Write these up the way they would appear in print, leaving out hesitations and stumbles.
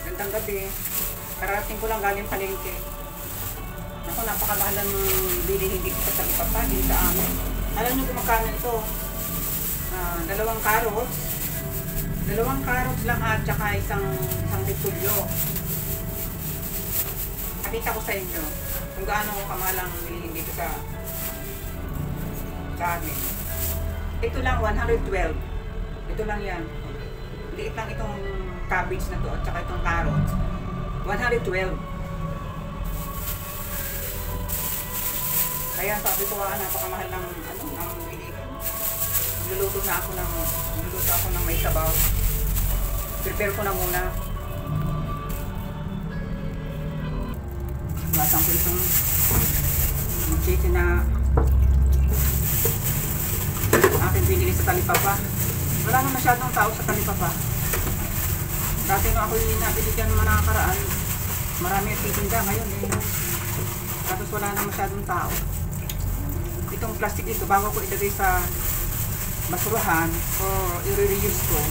Gandang gabi. Karating ko lang galing palengke. Ako, napakamahal ng bilihin dito sa Talipapa, dito sa amin. Alam niyo kung magkano ito? Dalawang carrots lang at saka isang repolyo. Nakita ko sa inyo kung gaano kamahal ang bilihin dito sa amin. Ito lang 112. Ito lang yan. Liit lang itong cabbage na to at saka itong carrots. 112. Kaya sabi ko, napakamahal ng ng bilihin. Nagluluto ako ng may sabaw. Prepare ko na muna. Basan ko itong chicken na aking binili sa Talipapa. Wala na masyadong tao sa Talipapa. Dati nung ako yung nabili dyan mga nakakaraan, marami ang titinda ngayon eh. Tapos wala na masyadong tao. Itong plastic ito, bago ko ilagay sa basurahan o i-reuse ko.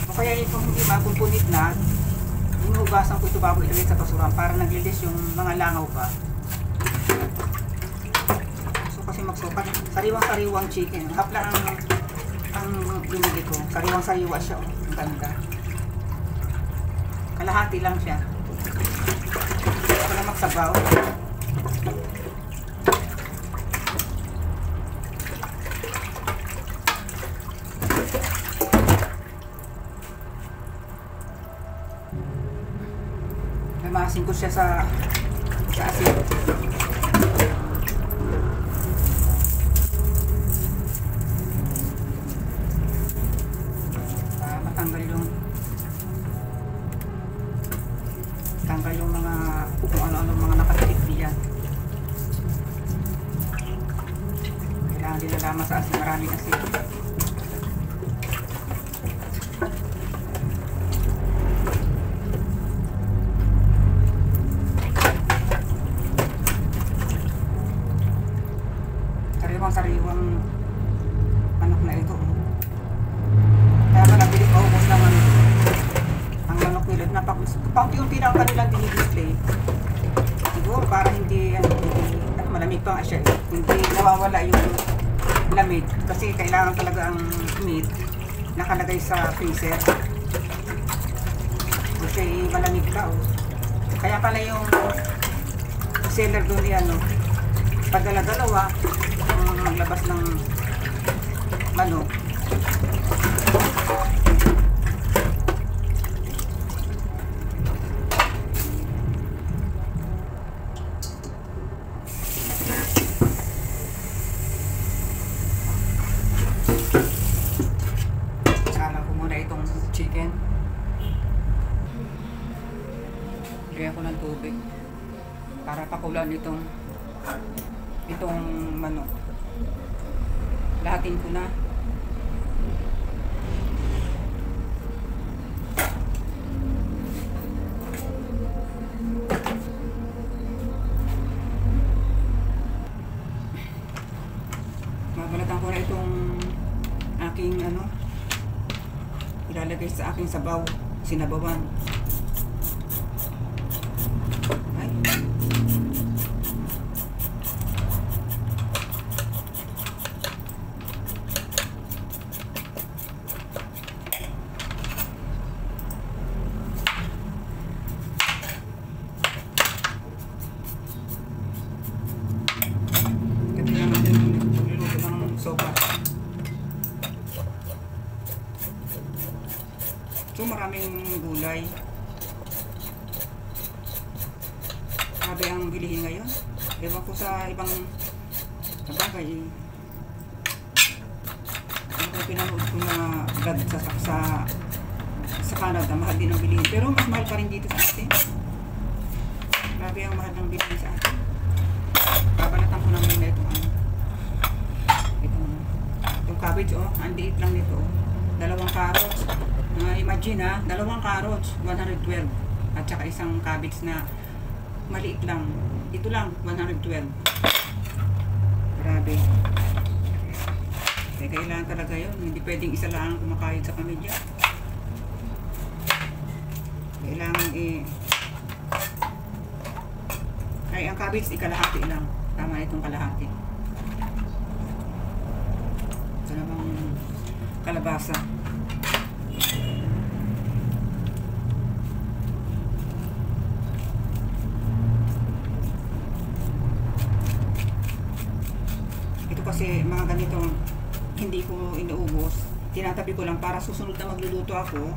O kaya itong hindi makumpunit na, inuhugasan ko ito bago ilagay sa basurahan para naglilis yung mga langaw pa. So kasi magsukat, sariwang-sariwang chicken. Hapla ang binili ko. Sariwang-sariwa siya. Ang ganda. Kalahati lang siya. Ako na magsabaw. Namasin ko siya sa asin. Tanggal yung mga kung ano-ano mga nakatikip diyan. Kailangan din nalama sa asin, maraming asin. Sariwang manok na ito. Kaya pa nabili ko ubos naman ang manok nila. Paunti-unti lang kanilang dinidisplay. Siguro para hindi malamig pa nga siya. Hindi nawawala yung lamig. Kasi kailangan talaga ang meat nakalagay sa freezer. Kasi malamig pa. Kaya pala yung seller doon yan, pagdala-dalawa maglabas ng manok. Sala ko muna itong chicken. Lagyan ko ng tubig para pakulan itong manok. Lahatin ko na. Mabalatan ko na itong aking ilalagay sa aking sabaw, sinabawan. Ay. So maraming gulay. Grabe ang bilihin ngayon. Ewan ko sa ibang bagay. Ano pinanood ko na vlog sa Canada, mahal din ang bilihin. Pero mas mahal pa rin dito sa atin. Grabe ang mahal ng bilihin sa atin. Babalatan ko na muna itong cabbage, ang liit lang nito. Dalawang carrots. Imagine dalawang carrots, 112. At saka isang cabbage na maliit lang. Ito lang, 112. Grabe. Kaya kailangan talaga yun. Hindi pwedeng isa lang kumakain sa pamilya. Kailangan ay ang cabbage ikalahati lang. Tama itong kalahati. Ito namang kalabasa. Ito kasi mga ganito hindi ko inuubos. Tinatabi ko lang para susunod na magluluto ako.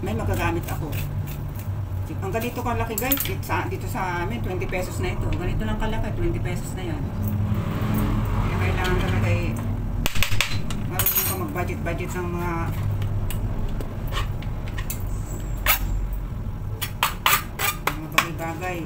May magagamit ako. Ang ganito kalaki guys, dito sa amin, 20 pesos na ito. Ganito lang kalaki, 20 pesos na yan. Kaya kailangan talaga marunong ka mag-budget ng mga bagay-bagay.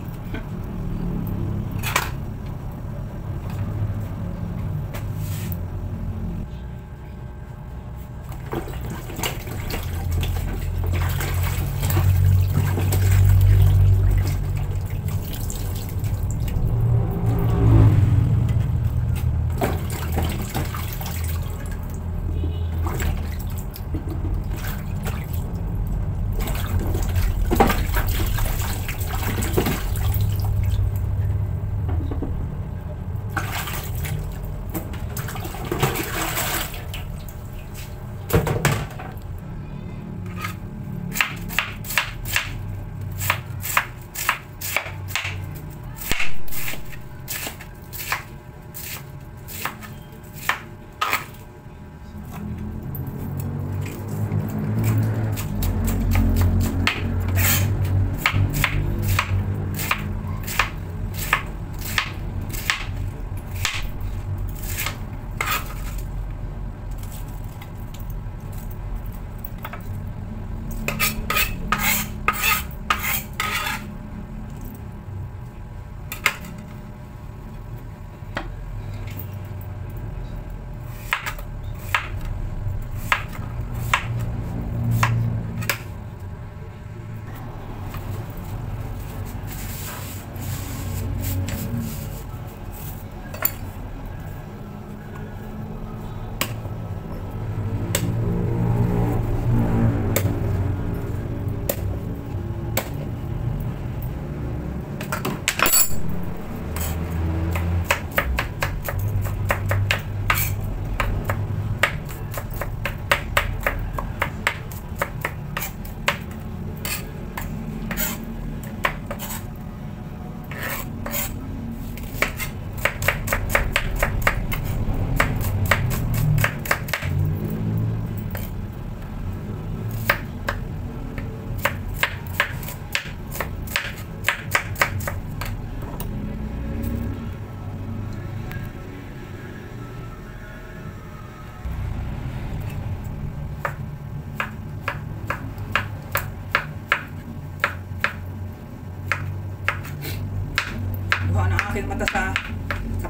Mata sa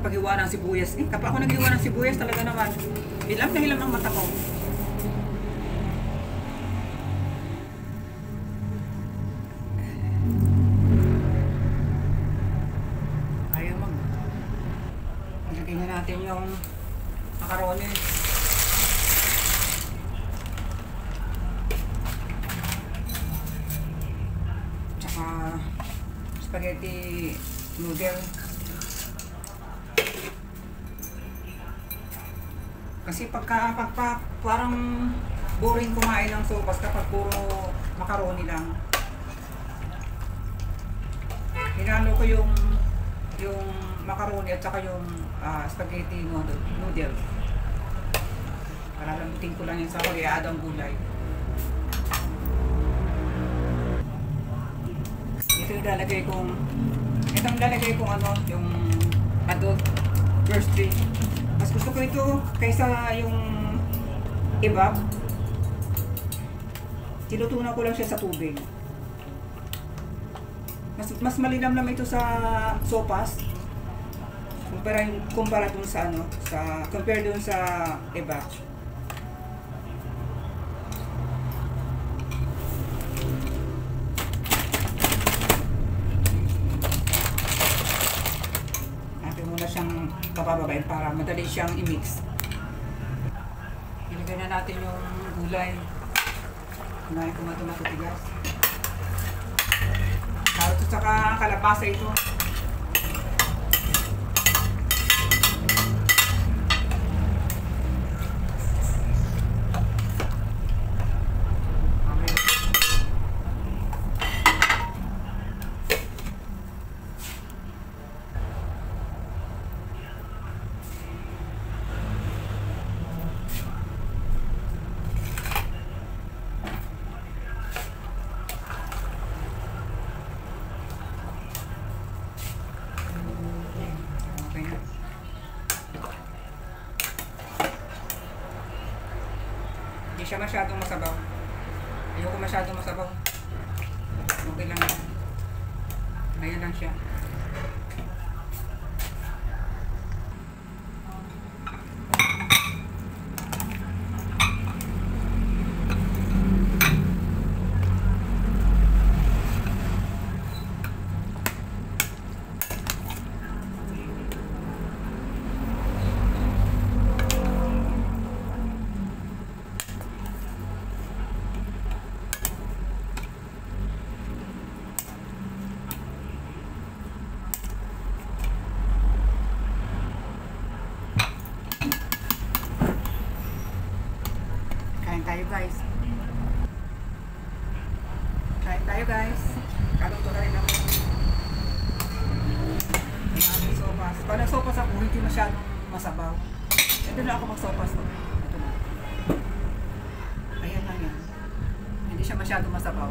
paghiwa ng sibuyas. Kapag ako naghiwa ng sibuyas talaga naman, hilam na hilam ang mata ko. Ayaw ilagay na natin yung macaroni. Tsaka spaghetti noodle. Kasi parang boring kumain ng sopas kapag puro macaroni lang. Hinalo ko yung macaroni at saka yung spaghetti noodle. Para lambutin ko lang yung sahog, i-add ang gulay. Itong lalagay kong yung adult first drink. Mas gusto ko ito kaysa yung iba. Tinutunan ko lang siya sa tubig. Mas malinamnam ito sa sopas. Kumpara dun sa compare dun sa iba. Siyang pabababain para madali siyang i-mix. Ilagay na natin yung gulay. Kunahin ko mga tumatigas. Carrots at saka kalabasa ito. Hindi siya masyadong masabaw. Ayoko masyadong masabaw. Okay lang yan. Ayan lang siya. Tayo guys. Kain tayo guys. Kaluto na rin ako. Ang aming sopas. Pag nagsopas ako, hindi masyadong masabaw. Ito na ako magsopas. Ito na. Ayan lang yan. Hindi siya masyadong masabaw.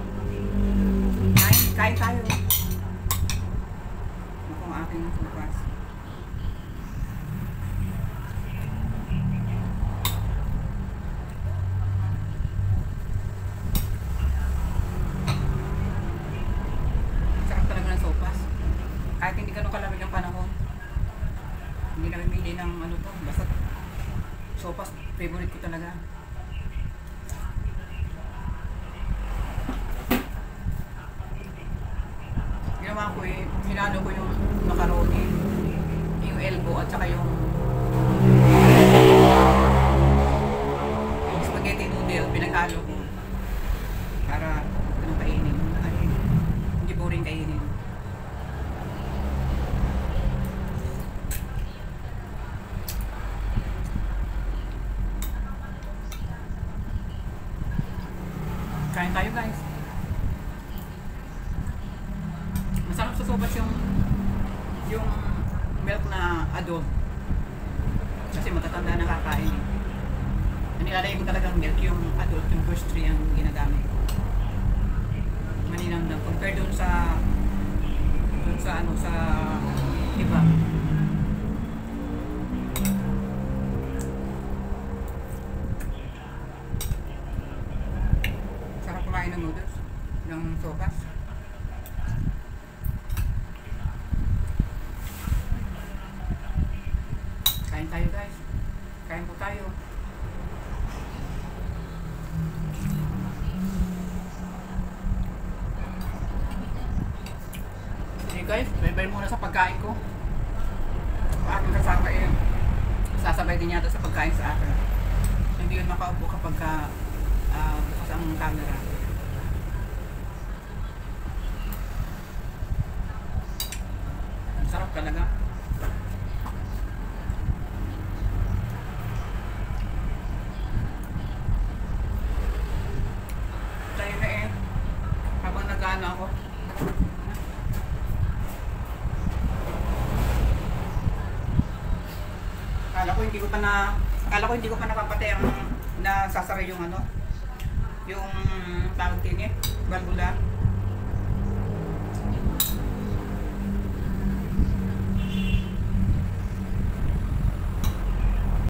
Kain tayo. Ito ang aking sopas. Kahit hindi ganun kalamig ang panahon, hindi na mimili ng ano to, basta sopas, favorite ko talaga. Ginawa ko hinalo ko yung macaroni, yung elbow at saka yung spaghetti noodle, pinaghalo ko para ganun kainin. Ay, hindi boring kainin. Kain tayo guys. Masarap sa sopas yung milk na adult. Kasi matatanda na kakain. Nilalagay ko talagang milk, yung adult, yung first 3 ang ginagamit. Maninang na compare dun sa ano, sa iba. Kumain ng noodles, ng sopas. Kain tayo guys. Kain po tayo. Okay guys, bye-bye muna sa pagkain ko. Ang aking kasama sasabay din yata sa pagkain sa akin. Hindi yun makaupo kapag bukas ang camera. Sarap talaga. Tayo na habang nag-ano ako. Akala ko hindi ko pa napapatay ang nasasara yung ano, yung tawag din valvula.